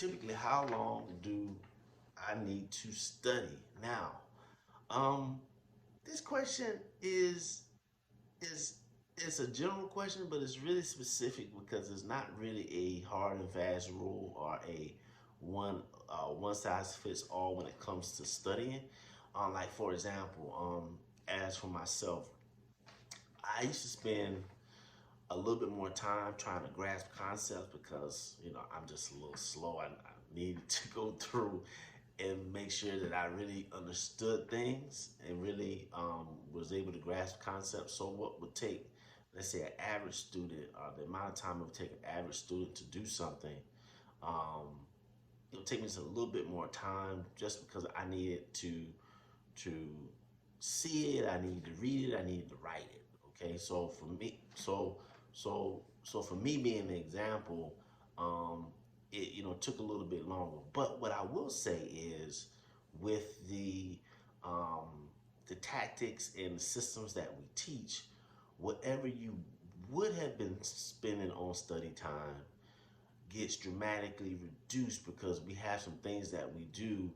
typically, how long do I need to study? Now, um, this question is it's a general question, but it's really specific because it's not really a hard and fast rule or a one size fits all when it comes to studying. Like for example, as for myself, I used to spend a little bit more time trying to grasp concepts because I'm just a little slow. I needed to go through and make sure that I really understood things and really was able to grasp concepts. So what would take, let's say, an average student, the amount of time it would take an average student to do something, um, it would take me just a little bit more time just because I needed to see it, I needed to read it, I needed to write it. Okay, so for me, for me being an example, um, it took a little bit longer. But what I will say is, with the tactics and the systems that we teach, whatever you would have been spending on study time gets dramatically reduced because we have some things that we do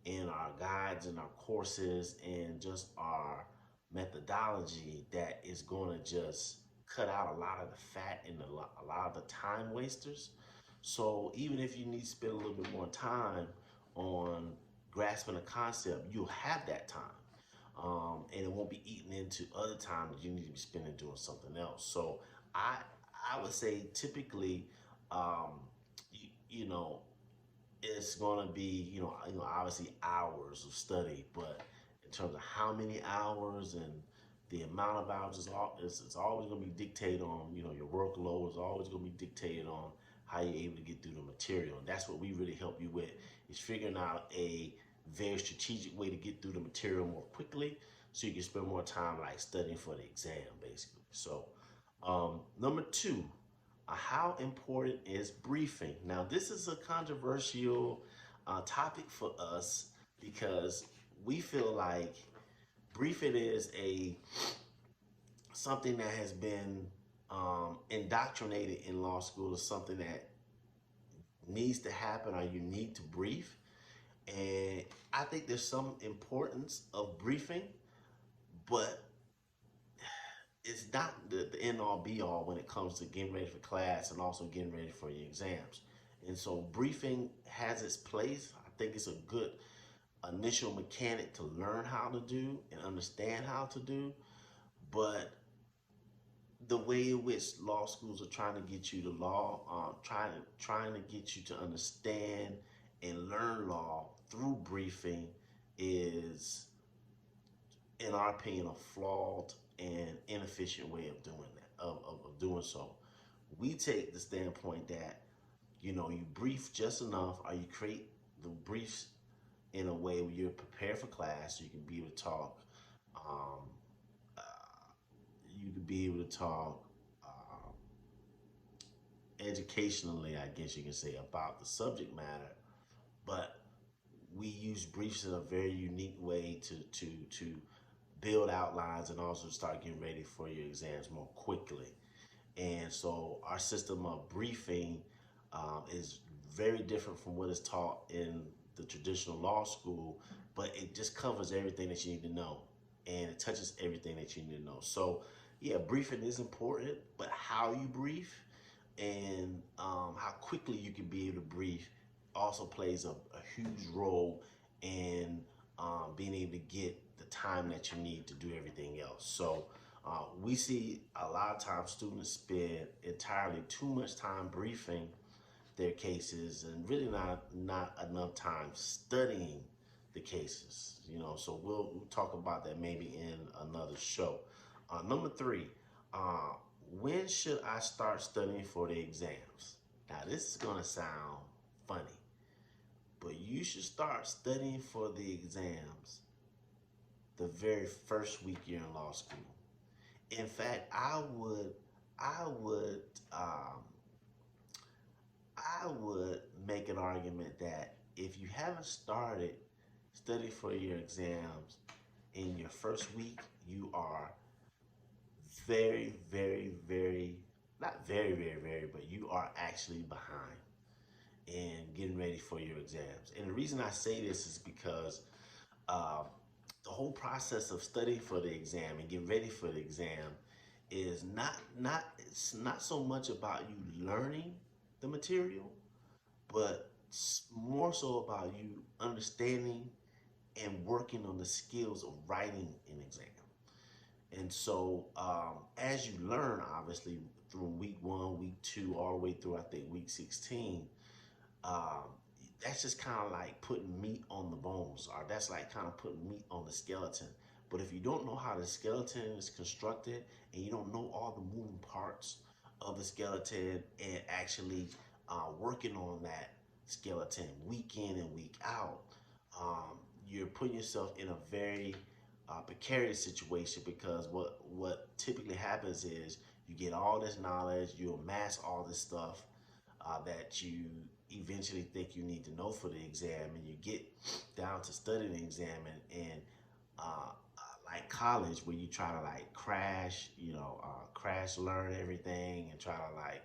in our guides and our courses and just our methodology that is going to just cut out a lot of the fat and a lot of the time wasters. So even if you need to spend a little bit more time on grasping a concept, you'll have that time. And it won't be eaten into other time that you need to be spending doing something else. So I I would say typically, um, you know, it's going to be obviously hours of study, but in terms of how many hours and the amount of hours it's always going to be dictated on your workload is always going to be dictated on how you're able to get through the material, and that's what we really help you with is figuring out a very strategic way to get through the material more quickly so you can spend more time like studying for the exam basically. So number two, how important is briefing? Now, this is a controversial topic for us because we feel like briefing is a something that has been indoctrinated in law school as something that needs to happen or you need to brief. And I think there's some importance of briefing, but it's not the end all be all when it comes to getting ready for class and also getting ready for your exams. And so briefing has its place. I think it's a good initial mechanic to learn how to do and understand how to do. But the way in which law schools are trying to get you to law, trying to get you to understand and learn law through briefing is, in our opinion, a flawed and inefficient way of doing that, of doing so. We take the standpoint that, you brief just enough, or you create the briefs in a way where you're prepared for class, so you can be able to talk. Um, uh, you can be able to talk educationally, I guess you can say, about the subject matter, but we use briefs in a very unique way to build outlines and also start getting ready for your exams more quickly. And so our system of briefing is very different from what is taught in the traditional law school, but it just covers everything that you need to know and it touches everything that you need to know. So yeah, briefing is important, but how you brief and how quickly you can be able to brief also plays a huge role in being able to get the time that you need to do everything else. So we see a lot of times students spend entirely too much time briefing their cases and really not enough time studying the cases. So we'll talk about that maybe in another show. Number three, uh, when should I start studying for the exams? Now this is gonna sound funny, but you should start studying for the exams the very first week you're in law school. In fact, I would, um, I would make an argument that if you haven't started studying for your exams in your first week, you are very, very, very, not very, very, very, but you are actually behind in getting ready for your exams. And the reason I say this is because uh, the whole process of studying for the exam and getting ready for the exam is not it's not so much about you learning the material, but more so about you understanding and working on the skills of writing an exam. And so, as you learn, obviously, through week one, week two, all the way through, I think, week 16, um, that's just kind of like putting meat on the bones, or that's like kind of putting meat on the skeleton. But if you don't know how the skeleton is constructed and you don't know all the moving parts of the skeleton and actually working on that skeleton week in and week out, um, you're putting yourself in a very precarious situation because what typically happens is you get all this knowledge, you amass all this stuff that you eventually think you need to know for the exam, and you get down to studying the exam and like college where you try to like crash, crash learn everything and try to like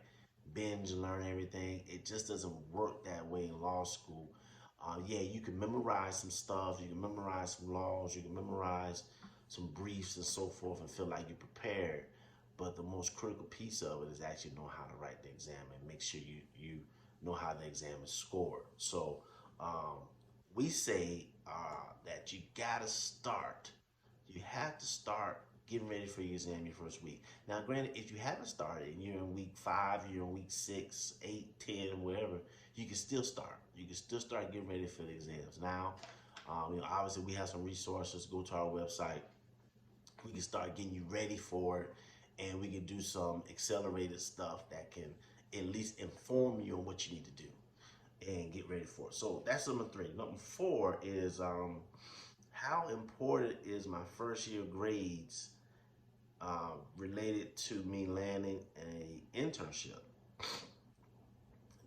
binge learn everything. It just doesn't work that way in law school. Yeah, you can memorize some stuff, you can memorize some laws, you can memorize some briefs and so forth and feel like you're prepared. But the most critical piece of it is actually know how to write the exam and make sure you know how the exam is scored. So we say that you gotta start. You have to start getting ready for your exam your first week. Now, granted, if you haven't started and you're in week 5, you're in week 6, 8, 10, whatever, you can still start. You can still start getting ready for the exams. Now, obviously, we have some resources. Go to our website. We can start getting you ready for it, and we can do some accelerated stuff that can at least inform you on what you need to do and get ready for it. So that's number 3. Number 4 is how important is my first year grades related to me landing a internship?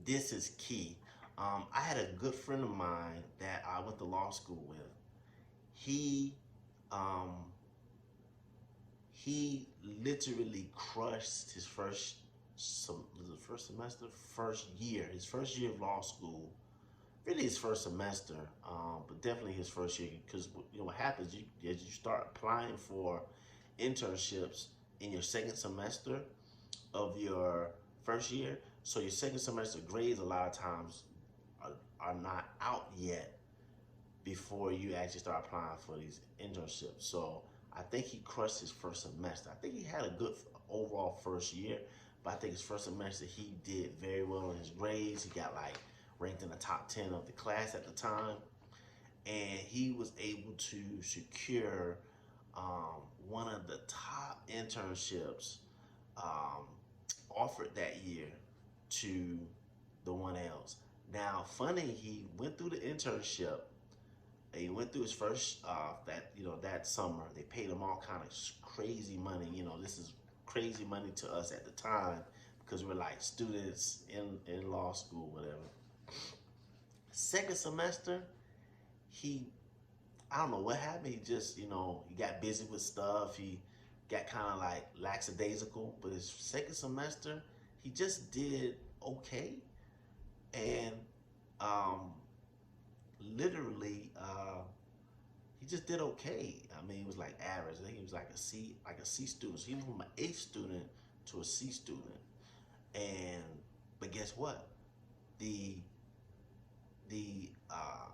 This is key. I had a good friend of mine that I went to law school with. He um, he literally crushed his first semester, first year, his first year of law school. Really, his first semester, but definitely his first year. Because what happens as you start applying for internships in your second semester of your first year. So your second semester grades a lot of times are not out yet before you actually start applying for these internships. So I think he crushed his first semester. I think he had a good overall first year, but I think his first semester he did very well in his grades. He got like ranked in the top 10 of the class at the time, and he was able to secure one of the top internships um, offered that year to the 1L's. Now, funny, he went through the internship. He went through his first that summer. They paid him all kind of crazy money. This is crazy money to us at the time because we're like students in law school, whatever. Second semester, I don't know what happened. He just, he got busy with stuff. He got kind of like lackadaisical. But his second semester, he just did okay. And literally, he just did okay. I mean, it was like average. I think he was like a C student. So he went from an A student to a C student. But guess what? The uh,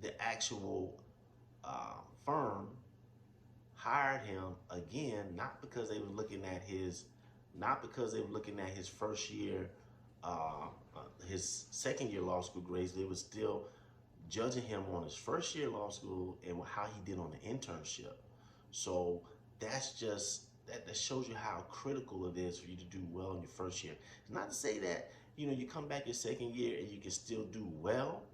the actual firm hired him again, not because they were looking at his first year, his second year law school grades. They were still judging him on his first year law school and how he did on the internship. So that's just that shows you how critical it is for you to do well in your first year. It's not to say that you come back your second year and you can still do well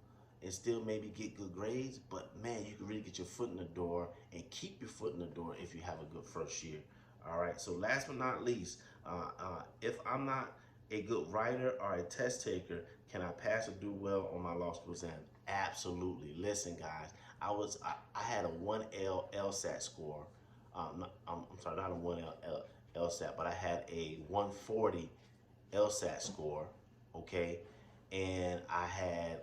and still maybe get good grades, but man, you can really get your foot in the door and keep your foot in the door if you have a good first year. All right, so last but not least, if I'm not a good writer or a test taker, can I pass or do well on my law school exam? Absolutely. Listen, guys, I had a 1L LSAT score. I'm sorry, not a 1L LSAT, but I had a 140 LSAT score. Okay, and I had,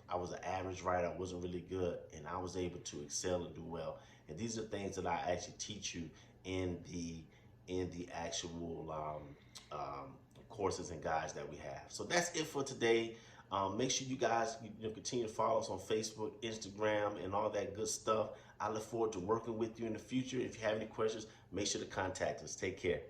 I was an average writer. I wasn't really good, and I was able to excel and do well. And these are things that I actually teach you in the actual courses and guides that we have. So that's it for today. Make sure you guys continue to follow us on Facebook, Instagram, and all that good stuff. I look forward to working with you in the future. If you have any questions, make sure to contact us. Take care.